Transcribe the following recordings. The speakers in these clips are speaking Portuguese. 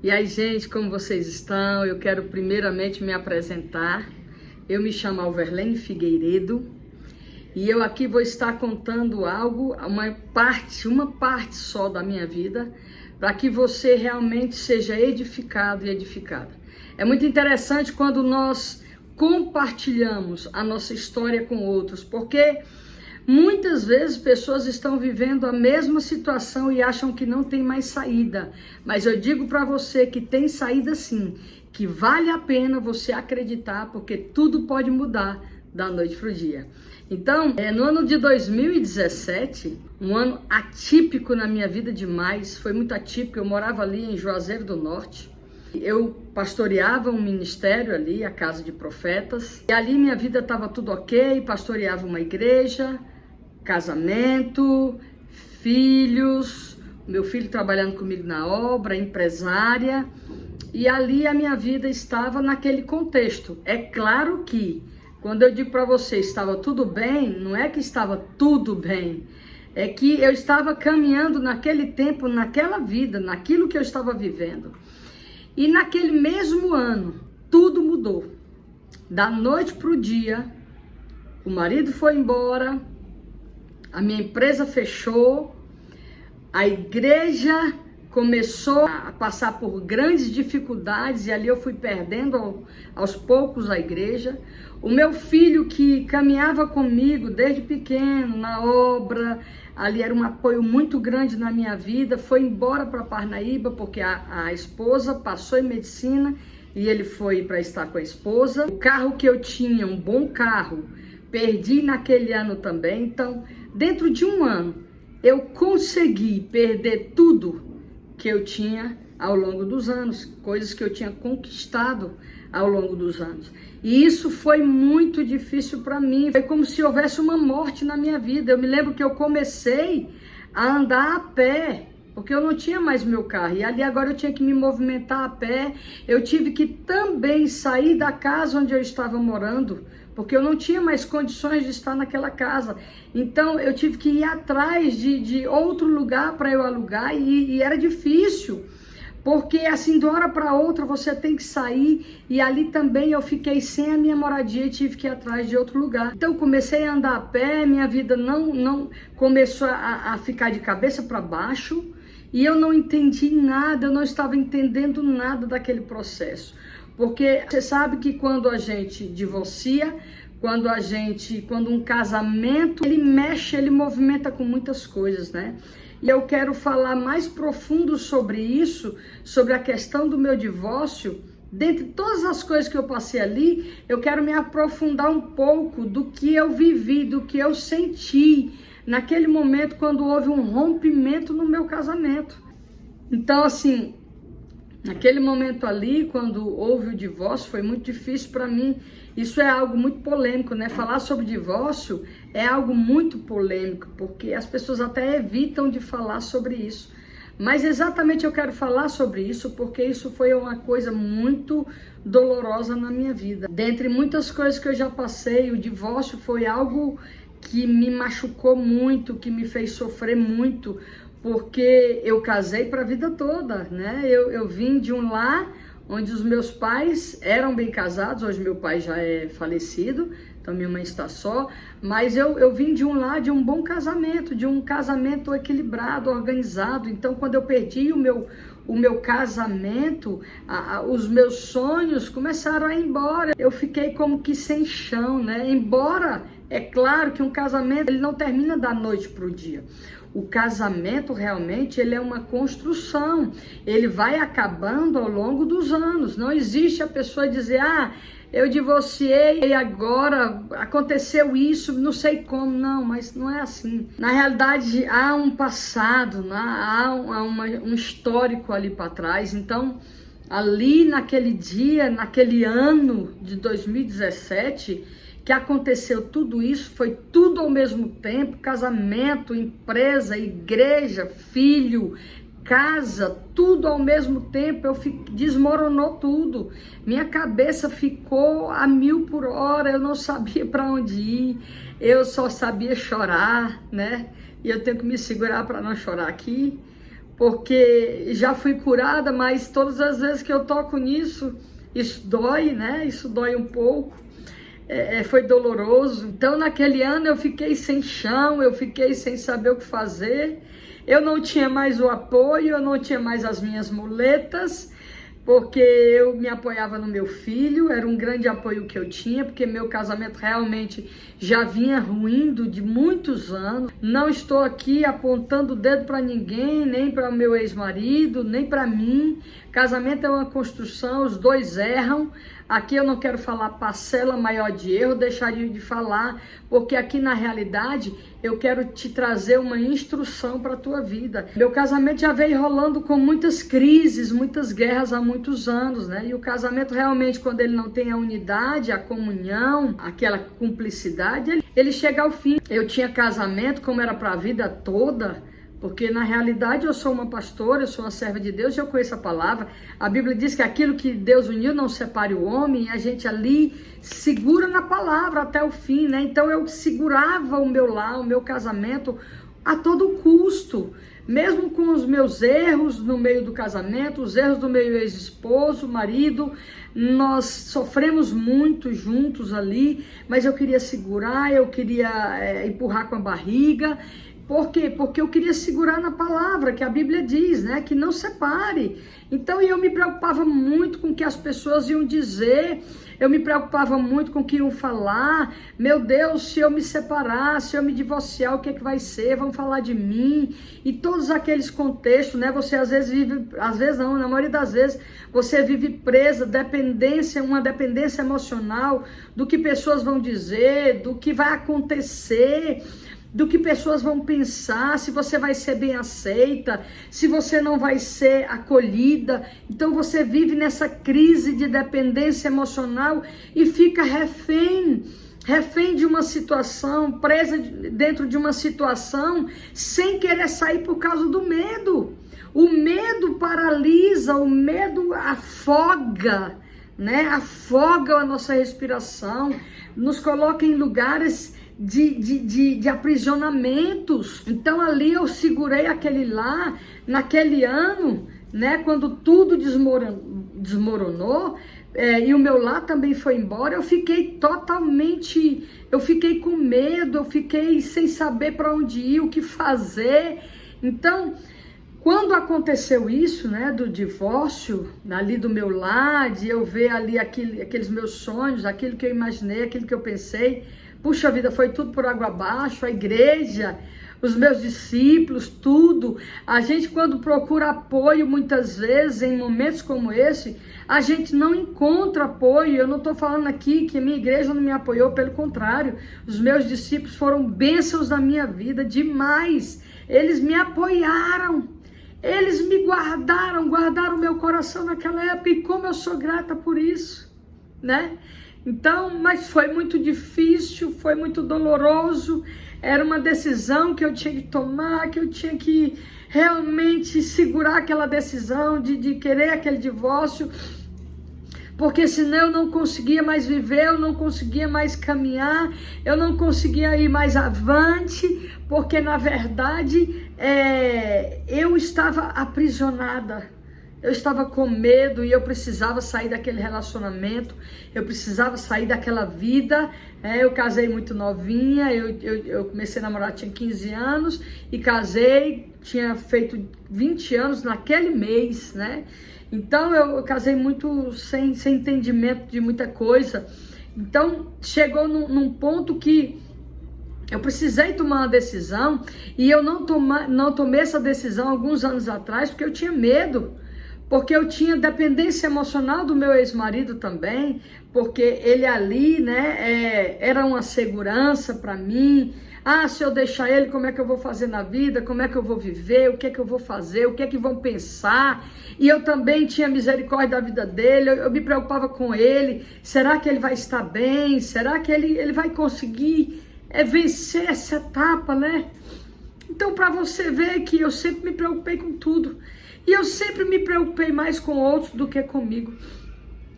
E aí, gente, como vocês estão? Eu quero primeiramente me apresentar. Eu me chamo Alverlene Figueiredo e eu aqui vou estar contando algo, uma parte só da minha vida, para que você realmente seja edificado e edificada. É muito interessante quando nós compartilhamos a nossa história com outros, porque muitas vezes pessoas estão vivendo a mesma situação e acham que não tem mais saída. Mas eu digo para você que tem saída sim, que vale a pena você acreditar, porque tudo pode mudar da noite para o dia. Então, no ano de 2017, um ano atípico na minha vida demais, foi muito atípico. Eu morava ali em Juazeiro do Norte. Eu pastoreava um ministério ali, a Casa de Profetas. E ali minha vida estava tudo ok, pastoreava uma igreja, casamento, filhos, meu filho trabalhando comigo na obra, empresária. E ali a minha vida estava naquele contexto. É claro que quando eu digo para você estava tudo bem, não é que estava tudo bem. É que eu estava caminhando naquele tempo, naquela vida, naquilo que eu estava vivendo. E naquele mesmo ano, tudo mudou. Da noite para o dia, o marido foi embora, a minha empresa fechou, a igreja começou a passar por grandes dificuldades e ali eu fui perdendo aos poucos a igreja. O meu filho, que caminhava comigo desde pequeno na obra, ali era um apoio muito grande na minha vida, foi embora para Parnaíba porque a esposa passou em medicina e ele foi para estar com a esposa. O carro que eu tinha, um bom carro, perdi naquele ano também. Então, dentro de um ano, eu consegui perder tudo que eu tinha ao longo dos anos, coisas que eu tinha conquistado ao longo dos anos. E isso foi muito difícil para mim, foi como se houvesse uma morte na minha vida. Eu me lembro que eu comecei a andar a pé, porque eu não tinha mais meu carro, e ali agora eu tinha que me movimentar a pé. Eu tive que também sair da casa onde eu estava morando, porque eu não tinha mais condições de estar naquela casa. Então eu tive que ir atrás de outro lugar para eu alugar e era difícil, porque assim de uma hora para outra você tem que sair, e ali também eu fiquei sem a minha moradia e tive que ir atrás de outro lugar. Então comecei a andar a pé, minha vida não começou a ficar de cabeça para baixo, e eu não entendi nada, eu não estava entendendo nada daquele processo. Porque você sabe que quando a gente divorcia, quando um casamento, ele mexe, ele movimenta com muitas coisas, né? E eu quero falar mais profundo sobre isso, sobre a questão do meu divórcio. Dentre todas as coisas que eu passei ali, eu quero me aprofundar um pouco do que eu vivi, do que eu senti naquele momento quando houve um rompimento no meu casamento. Então, assim, naquele momento ali, quando houve o divórcio, foi muito difícil para mim. Isso é algo muito polêmico, né? Falar sobre divórcio é algo muito polêmico, porque as pessoas até evitam de falar sobre isso. Mas exatamente eu quero falar sobre isso, porque isso foi uma coisa muito dolorosa na minha vida. Dentre muitas coisas que eu já passei, o divórcio foi algo que me machucou muito, que me fez sofrer muito, porque eu casei para a vida toda, né? Eu vim de um lar onde os meus pais eram bem casados. Hoje meu pai já é falecido, então minha mãe está só, mas eu vim de um lar de um bom casamento, de um casamento equilibrado, organizado. Então quando eu perdi o meu casamento, os meus sonhos começaram a ir embora. Eu fiquei como que sem chão, né? Embora, é claro que um casamento ele não termina da noite para o dia. O casamento realmente ele é uma construção, ele vai acabando ao longo dos anos. Não existe a pessoa dizer, eu divorciei e agora aconteceu isso, não sei como. Não, mas não é assim. Na realidade há um passado, há um histórico ali para trás. Então ali naquele dia, naquele ano de 2017, que aconteceu tudo isso, foi tudo ao mesmo tempo: casamento, empresa, igreja, filho, casa, tudo ao mesmo tempo. Desmoronou tudo, minha cabeça ficou a 1000 por hora, eu não sabia para onde ir, eu só sabia chorar, né? E eu tenho que me segurar para não chorar aqui, porque já fui curada, mas todas as vezes que eu toco nisso, isso dói, né? Isso dói um pouco. Foi doloroso. Então, naquele ano eu fiquei sem chão, eu fiquei sem saber o que fazer. Eu não tinha mais o apoio, eu não tinha mais as minhas muletas, porque eu me apoiava no meu filho, era um grande apoio que eu tinha, porque meu casamento realmente já vinha ruindo de muitos anos. Não estou aqui apontando o dedo para ninguém, nem para o meu ex-marido, nem para mim. Casamento é uma construção, os dois erram. Aqui eu não quero falar parcela maior de erro, deixaria de falar, porque aqui na realidade eu quero te trazer uma instrução para a tua vida. Meu casamento já veio rolando com muitas crises, muitas guerras há muitos anos, né? E o casamento realmente, quando ele não tem a unidade, a comunhão, aquela cumplicidade, ele chega ao fim. Eu tinha casamento como era para a vida toda, porque na realidade eu sou uma pastora, eu sou uma serva de Deus e eu conheço a palavra. A Bíblia diz que aquilo que Deus uniu não separe o homem, e a gente ali segura na palavra até o fim, né? Então eu segurava o meu lar, o meu casamento a todo custo, mesmo com os meus erros no meio do casamento, os erros do meu ex-esposo, marido. Nós sofremos muito juntos ali, mas eu queria segurar, eu queria empurrar com a barriga. Por quê? Porque eu queria segurar na palavra, que a Bíblia diz, né? Que não separe. Então eu me preocupava muito com o que as pessoas iam dizer, eu me preocupava muito com o que iam falar. Meu Deus, se eu me separar, se eu me divorciar, o que é que vai ser? Vão falar de mim. E todos aqueles contextos, né? Você às vezes vive, às vezes não, na maioria das vezes, você vive presa, dependência, uma dependência emocional do que pessoas vão dizer, do que vai acontecer, do que pessoas vão pensar, se você vai ser bem aceita, se você não vai ser acolhida. Então você vive nessa crise de dependência emocional e fica refém de uma situação, presa dentro de uma situação, sem querer sair por causa do medo. O medo paralisa, o medo afoga, né? Afoga a nossa respiração, nos coloca em lugares de aprisionamentos. Então ali eu segurei aquele lá, naquele ano, né, quando tudo desmoronou, e o meu lar também foi embora, eu fiquei com medo, eu fiquei sem saber para onde ir, o que fazer. Então, quando aconteceu isso, né, do divórcio, ali do meu lar, de eu ver ali aqueles meus sonhos, aquilo que eu imaginei, aquilo que eu pensei, puxa vida, foi tudo por água abaixo, a igreja, os meus discípulos, tudo. A gente, quando procura apoio, muitas vezes, em momentos como esse, a gente não encontra apoio. Eu não estou falando aqui que a minha igreja não me apoiou, pelo contrário, os meus discípulos foram bênçãos na minha vida, demais. Eles me apoiaram, eles me guardaram o meu coração naquela época, e como eu sou grata por isso, né? Então, mas foi muito difícil, foi muito doloroso, era uma decisão que eu tinha que tomar, que eu tinha que realmente segurar aquela decisão de querer aquele divórcio, porque senão eu não conseguia mais viver, eu não conseguia mais caminhar, eu não conseguia ir mais avante, porque na verdade eu estava aprisionada. Eu estava com medo e eu precisava sair daquele relacionamento, eu precisava sair daquela vida. Eu casei muito novinha, eu comecei a namorar, tinha 15 anos e casei, tinha feito 20 anos naquele mês, né? Então eu casei muito sem entendimento de muita coisa. Então chegou num ponto que eu precisei tomar uma decisão, e eu não tomei essa decisão alguns anos atrás porque eu tinha medo. Porque eu tinha dependência emocional do meu ex-marido também, porque ele ali, né, era uma segurança para mim. Ah, se eu deixar ele, como é que eu vou fazer na vida? Como é que eu vou viver? O que é que eu vou fazer? O que é que vão pensar? E eu também tinha misericórdia da vida dele, eu me preocupava com ele. Será que ele vai estar bem? Será que ele vai conseguir vencer essa etapa, né? Então, para você ver que eu sempre me preocupei com tudo. E eu sempre me preocupei mais com outros do que comigo.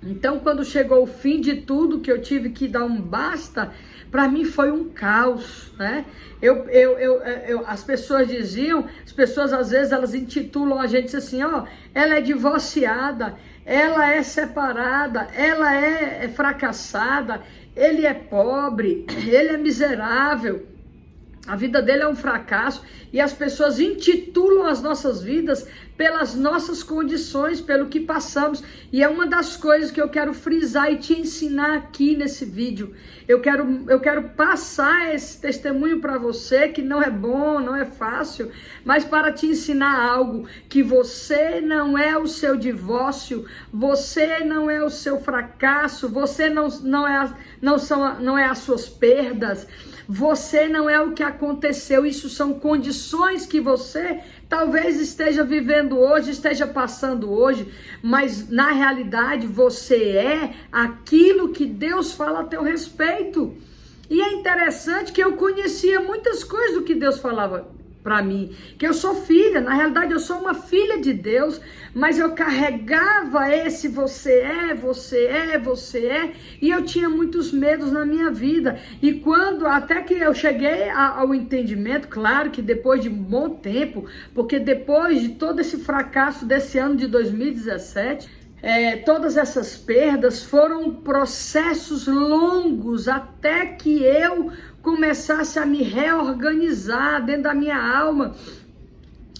Então, quando chegou o fim de tudo, que eu tive que dar um basta, para mim foi um caos, né? As pessoas diziam, as pessoas às vezes elas intitulam a gente assim, ó, ela é divorciada, ela é separada, ela é fracassada, ele é pobre, ele é miserável. A vida dele é um fracasso e as pessoas intitulam as nossas vidas pelas nossas condições, pelo que passamos. E é uma das coisas que eu quero frisar e te ensinar aqui nesse vídeo. Eu quero passar esse testemunho para você, que não é bom, não é fácil, mas para te ensinar algo, que você não é o seu divórcio, você não é o seu fracasso, você não é as suas perdas. Você não é o que aconteceu, isso são condições que você talvez esteja vivendo hoje, esteja passando hoje, mas na realidade você é aquilo que Deus fala a teu respeito. E é interessante que eu conhecia muitas coisas do que Deus falava para mim, que eu sou filha, na realidade eu sou uma filha de Deus, mas eu carregava esse você é, e eu tinha muitos medos na minha vida, e quando, até que eu cheguei ao entendimento, claro que depois de um bom tempo, porque depois de todo esse fracasso desse ano de 2017, todas essas perdas foram processos longos até que eu começasse a me reorganizar dentro da minha alma,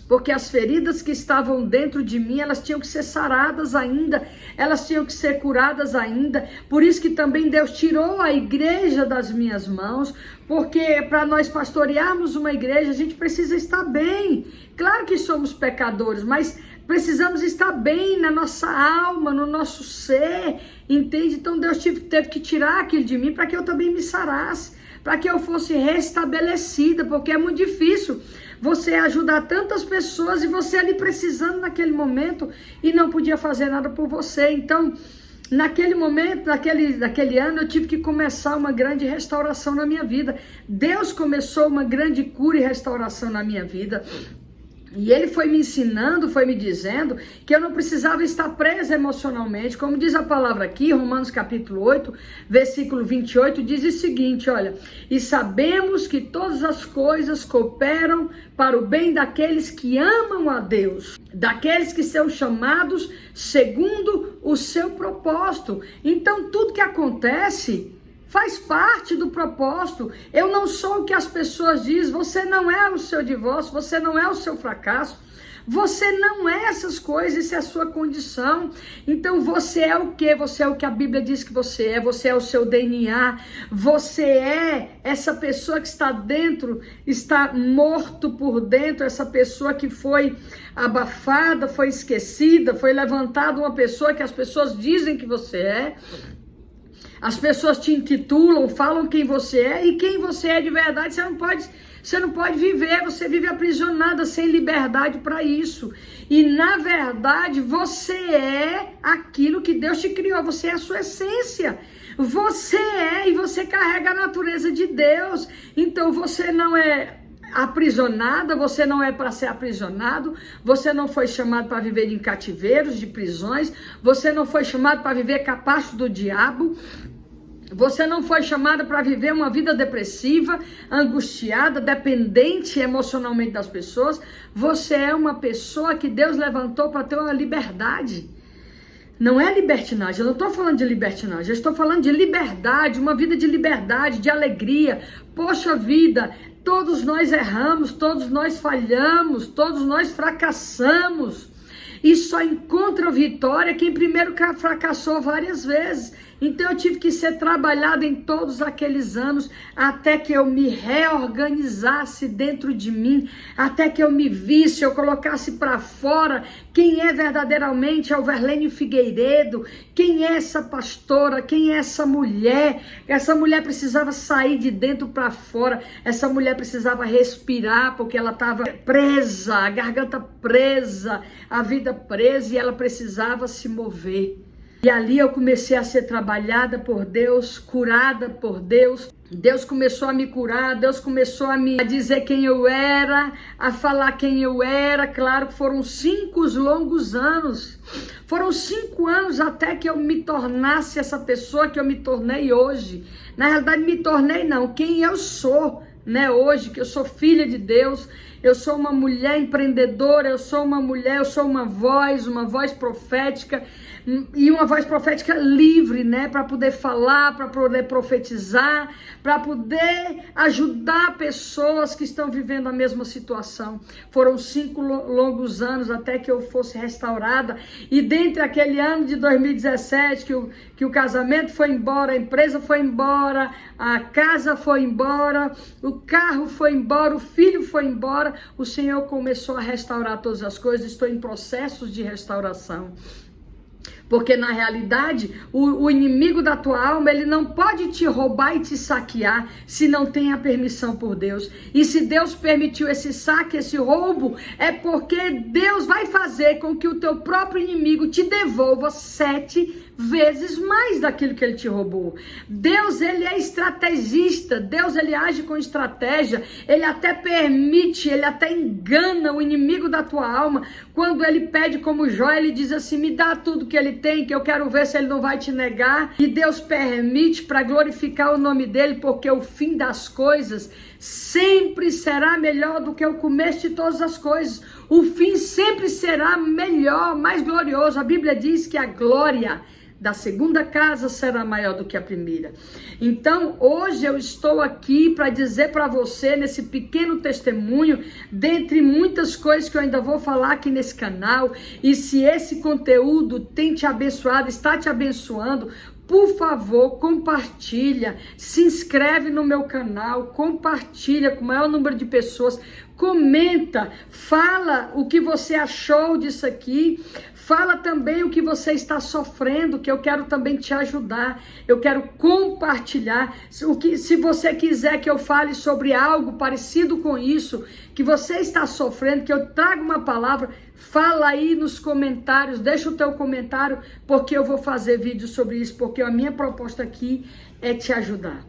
porque as feridas que estavam dentro de mim, elas tinham que ser saradas ainda, elas tinham que ser curadas ainda. Por isso que também Deus tirou a igreja das minhas mãos, porque para nós pastorearmos uma igreja, a gente precisa estar bem. Claro que somos pecadores, mas precisamos estar bem na nossa alma, no nosso ser, entende? Então Deus teve que tirar aquilo de mim para que eu também me sarasse, para que eu fosse restabelecida, porque é muito difícil você ajudar tantas pessoas e você ali precisando naquele momento e não podia fazer nada por você. Então, naquele momento, naquele ano, eu tive que começar uma grande restauração na minha vida. Deus começou uma grande cura e restauração na minha vida. E ele foi me ensinando, foi me dizendo que eu não precisava estar presa emocionalmente. Como diz a palavra aqui, Romanos capítulo 8, versículo 28, diz o seguinte, olha: e sabemos que todas as coisas cooperam para o bem daqueles que amam a Deus, daqueles que são chamados segundo o seu propósito. Então tudo que acontece faz parte do propósito. Eu não sou o que as pessoas dizem. Você não é o seu divórcio, você não é o seu fracasso, você não é essas coisas, isso é a sua condição. Então você é o que? Você é o que a Bíblia diz que você é o seu DNA, você é essa pessoa que está dentro, está morto por dentro, essa pessoa que foi abafada, foi esquecida, foi levantada, uma pessoa que as pessoas dizem que você é. As pessoas te intitulam, falam quem você é, e quem você é de verdade você não pode viver, você vive aprisionada, sem liberdade para isso. E na verdade você é aquilo que Deus te criou, você é a sua essência. Você é, e você carrega a natureza de Deus. Então você não é aprisionada, você não é para ser aprisionado, você não foi chamado para viver em cativeiros, de prisões, você não foi chamado para viver capacho do diabo, você não foi chamado para viver uma vida depressiva, angustiada, dependente emocionalmente das pessoas. Você é uma pessoa que Deus levantou para ter uma liberdade. Não é libertinagem, eu não estou falando de libertinagem, eu estou falando de liberdade, uma vida de liberdade, de alegria. Poxa vida, todos nós erramos, todos nós falhamos, todos nós fracassamos. E só encontra vitória quem primeiro fracassou várias vezes. Então eu tive que ser trabalhada em todos aqueles anos, até que eu me reorganizasse dentro de mim, até que eu me visse, eu colocasse para fora quem é verdadeiramente a Alverlene Figueiredo, quem é essa pastora, quem é essa mulher. Essa mulher precisava sair de dentro para fora, essa mulher precisava respirar, porque ela estava presa, a garganta presa, a vida presa, e ela precisava se mover. E ali eu comecei a ser trabalhada por Deus, curada por Deus, Deus começou a me curar, Deus começou a dizer quem eu era, a falar quem eu era. Claro que foram 5 longos anos. Foram 5 anos até que eu me tornasse essa pessoa que eu me tornei hoje. Na realidade, me tornei não, quem eu sou, né, hoje, que eu sou filha de Deus, eu sou uma mulher empreendedora, eu sou uma voz profética, e uma voz profética livre, né, para poder falar, para poder profetizar, para poder ajudar pessoas que estão vivendo a mesma situação. Foram 5 longos anos até que eu fosse restaurada, e dentre aquele ano de 2017, que o casamento foi embora, a empresa foi embora, a casa foi embora, o carro foi embora, o filho foi embora, o Senhor começou a restaurar todas as coisas. Estou em processos de restauração. Porque na realidade, o inimigo da tua alma, ele não pode te roubar e te saquear se não tem a permissão por Deus. E se Deus permitiu esse saque, esse roubo, é porque Deus vai fazer com que o teu próprio inimigo te devolva 7 vezes mais daquilo que ele te roubou. Deus, ele é estrategista. Deus, ele age com estratégia. Ele até permite, ele até engana o inimigo da tua alma. Quando ele pede como Jó, ele diz assim: me dá tudo que ele tem, que eu quero ver se ele não vai te negar. E Deus permite para glorificar o nome dele, porque o fim das coisas sempre será melhor do que o começo de todas as coisas. O fim sempre será melhor, mais glorioso. A Bíblia diz que a glória da segunda casa será maior do que a primeira. Então, hoje eu estou aqui para dizer para você, nesse pequeno testemunho, dentre muitas coisas que eu ainda vou falar aqui nesse canal, e se esse conteúdo tem te abençoado, está te abençoando, por favor, compartilha, se inscreve no meu canal, compartilha com o maior número de pessoas, comenta, fala o que você achou disso aqui, fala também o que você está sofrendo, que eu quero também te ajudar, eu quero compartilhar. Se você quiser que eu fale sobre algo parecido com isso, que você está sofrendo, que eu traga uma palavra, fala aí nos comentários, deixa o teu comentário, porque eu vou fazer vídeo sobre isso, porque a minha proposta aqui é te ajudar.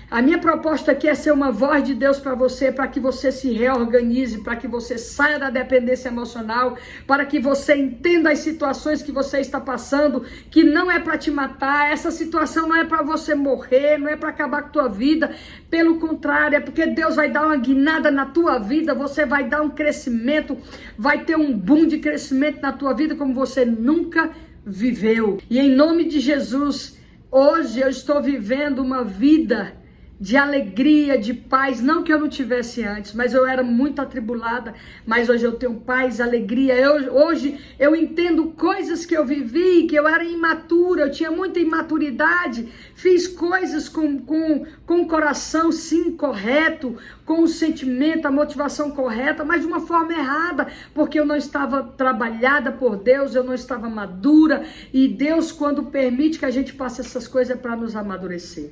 A minha proposta aqui é ser uma voz de Deus para você, para que você se reorganize, para que você saia da dependência emocional, para que você entenda as situações que você está passando, que não é para te matar, essa situação não é para você morrer, não é para acabar com a tua vida, pelo contrário, é porque Deus vai dar uma guinada na tua vida, você vai dar um crescimento, vai ter um boom de crescimento na tua vida como você nunca viveu. E em nome de Jesus, hoje eu estou vivendo uma vida de alegria, de paz, não que eu não tivesse antes, mas eu era muito atribulada, mas hoje eu tenho paz, alegria. Hoje eu entendo coisas que eu vivi, que eu era imatura, eu tinha muita imaturidade, fiz coisas com o coração sim correto, com o sentimento, a motivação correta, mas de uma forma errada, porque eu não estava trabalhada por Deus, eu não estava madura, e Deus, quando permite que a gente passe essas coisas, é para nos amadurecer.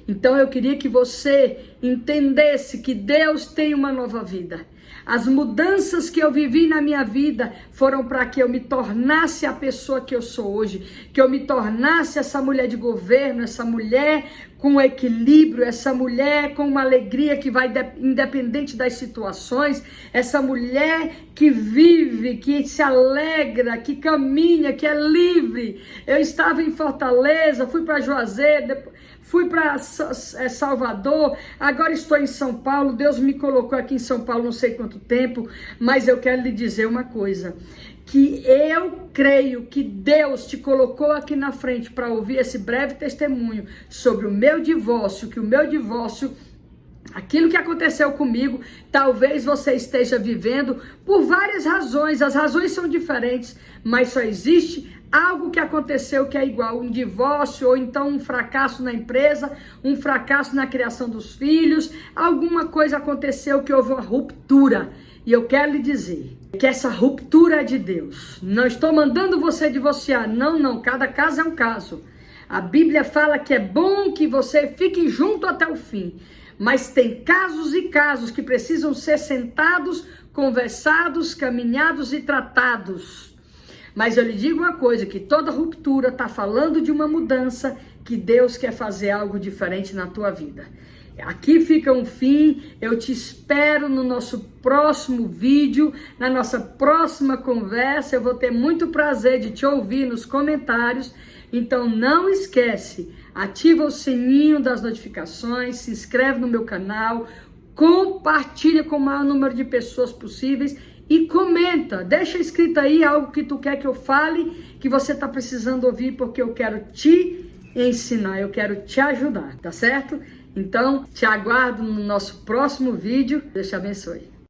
Então eu queria que você entendesse que Deus tem uma nova vida. As mudanças que eu vivi na minha vida foram para que eu me tornasse a pessoa que eu sou hoje, que eu me tornasse essa mulher de governo, essa mulher com equilíbrio, essa mulher com uma alegria que vai independente das situações, essa mulher que vive, que se alegra, que caminha, que é livre. Eu estava em Fortaleza, fui para Juazeiro, fui para Salvador, agora estou em São Paulo. Deus me colocou aqui em São Paulo não sei quanto tempo, mas eu quero lhe dizer uma coisa, que eu creio que Deus te colocou aqui na frente para ouvir esse breve testemunho sobre o meu divórcio, que o meu divórcio, aquilo que aconteceu comigo, talvez você esteja vivendo por várias razões. As razões são diferentes, mas só existe algo que aconteceu que é igual, um divórcio, ou então um fracasso na empresa, um fracasso na criação dos filhos, alguma coisa aconteceu que houve uma ruptura. E eu quero lhe dizer que essa ruptura é de Deus. Não estou mandando você divorciar, não, cada caso é um caso. A Bíblia fala que é bom que você fique junto até o fim, mas tem casos e casos que precisam ser sentados, conversados, caminhados e tratados. Mas eu lhe digo uma coisa, que toda ruptura está falando de uma mudança que Deus quer fazer algo diferente na tua vida. Aqui fica um fim, eu te espero no nosso próximo vídeo, na nossa próxima conversa. Eu vou ter muito prazer de te ouvir nos comentários. Então não esquece, ativa o sininho das notificações, se inscreve no meu canal, compartilha com o maior número de pessoas possíveis e comenta, deixa escrito aí algo que tu quer que eu fale, que você está precisando ouvir, porque eu quero te ensinar, eu quero te ajudar, tá certo? Então, te aguardo no nosso próximo vídeo. Deus te abençoe.